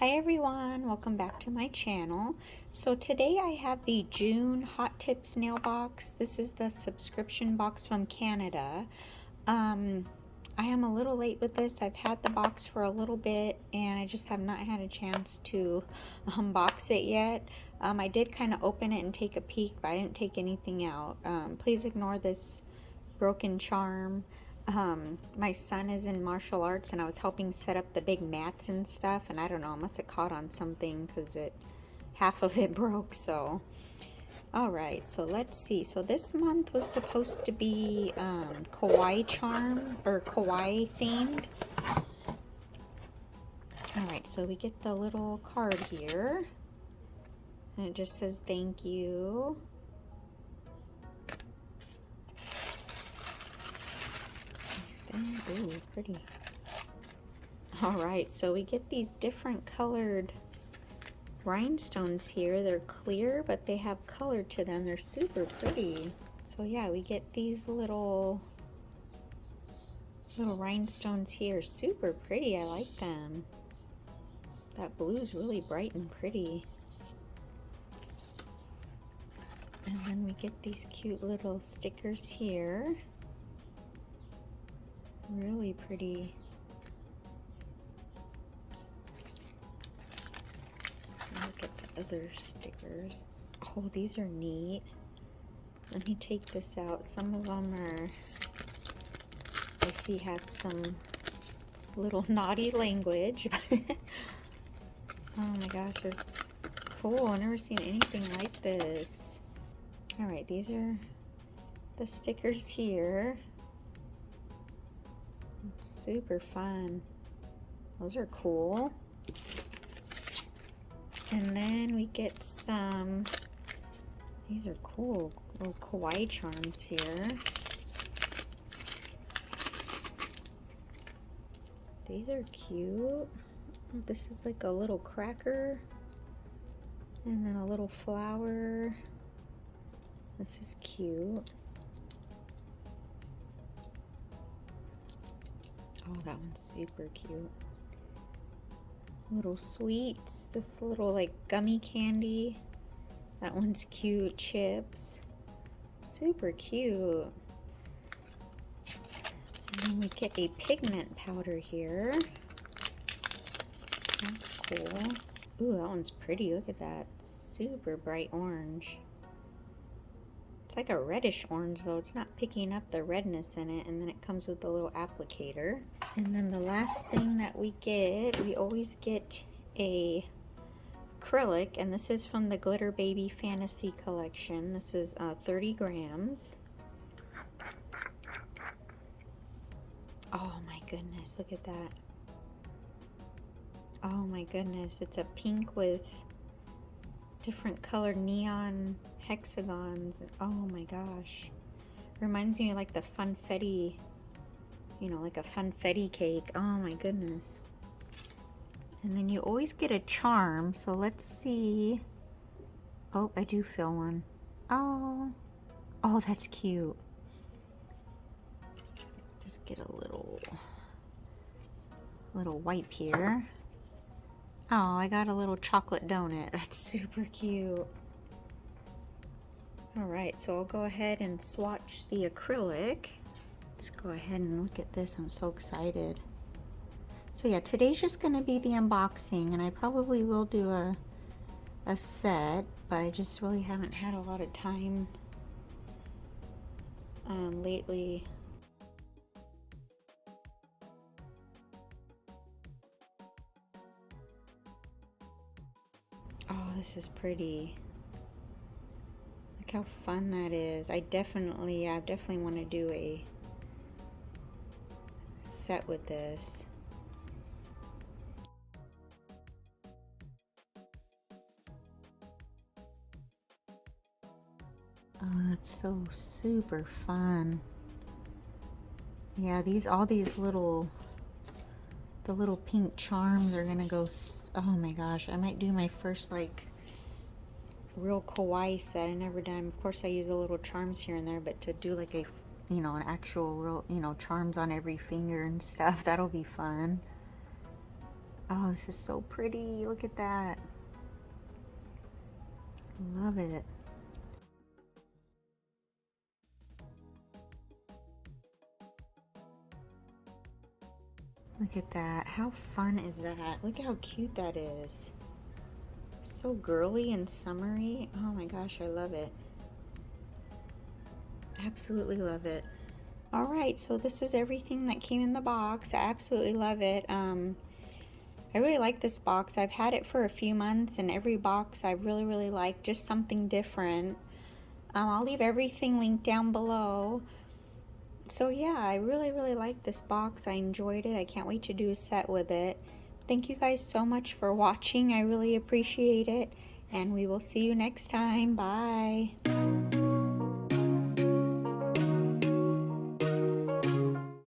Hi everyone, welcome back to my channel. So today I have the June Hot Tips nail box. This is the subscription box from Canada. I am a little late with this. I've had the box for a little bit and I just have not had a chance to unbox it yet. I did kind of open it and take a peek, but I didn't take anything out. Please ignore this broken charm. My son is in martial arts and I was helping set up the big mats and stuff, and I don't know, I must have caught on something because half of it broke. So alright, so let's see. So this month was supposed to be kawaii charm or kawaii themed. Alright, so we get the little card here and it just says thank you. Ooh, pretty. Alright, so we get these different colored rhinestones here. They're clear, but they have color to them. They're super pretty. So yeah, we get these little rhinestones here. Super pretty. I like them. That blue is really bright and pretty. And then we get these cute little stickers here. Really pretty. Look at the other stickers. Oh, these are neat. Let me take this out. Some of them are, I see, have some little naughty language. Oh my gosh, they're cool. I've never seen anything like this. Alright, these are the stickers here. Super fun. Those are cool. And then we get some, these are cool, little kawaii charms here. These are cute. This is like a little cracker. And then a little flower. This is cute. Oh, that one's super cute. Little sweets. This little like gummy candy. That one's cute. Chips. Super cute. And then we get a pigment powder here. That's cool. Ooh, that one's pretty. Look at that. Super bright orange. It's like a reddish orange though. It's not picking up the redness in it. And then it comes with a little applicator. And then the last thing that we get, we always get a acrylic, and this is from the Glitter Baby Fantasy Collection. This is 30 grams. Oh my goodness, look at that. Oh my goodness, it's a pink with different colored neon hexagons. Oh my gosh. Reminds me of like the funfetti, you know, like a funfetti cake. Oh my goodness. And then you always get a charm, so let's see. Oh, I do feel one. Oh, that's cute. Just get a little wipe here. Oh, I got a little chocolate donut. That's super cute. Alright, so I'll go ahead and swatch the acrylic. Let's go ahead and look at this. I'm so excited. So yeah, today's just going to be the unboxing, and I probably will do a set, but I just really haven't had a lot of time lately. Oh, this is pretty. Look how fun that is. I definitely want to do a set with this. Oh, that's so super fun. Yeah, all these little pink charms are gonna go. Oh my gosh, I might do my first like real kawaii set. I never done. Of course, I use a little charms here and there, but to do like a, you know, an actual real, you know, charms on every finger and stuff, that'll be fun. Oh, this is so pretty. Look at that. Love it. Look at that. How fun is that? Look how cute that is. So girly and summery. Oh my gosh, I love it. Absolutely love it. All right, so this is everything that came in the box. I absolutely love it. I really like this box. I've had it for a few months, and every box I really like, just something different. I'll leave everything linked down below. So yeah, I really like this box. I enjoyed it. I can't wait to do a set with it. Thank you guys so much for watching. I really appreciate it, and we will see you next time. Bye.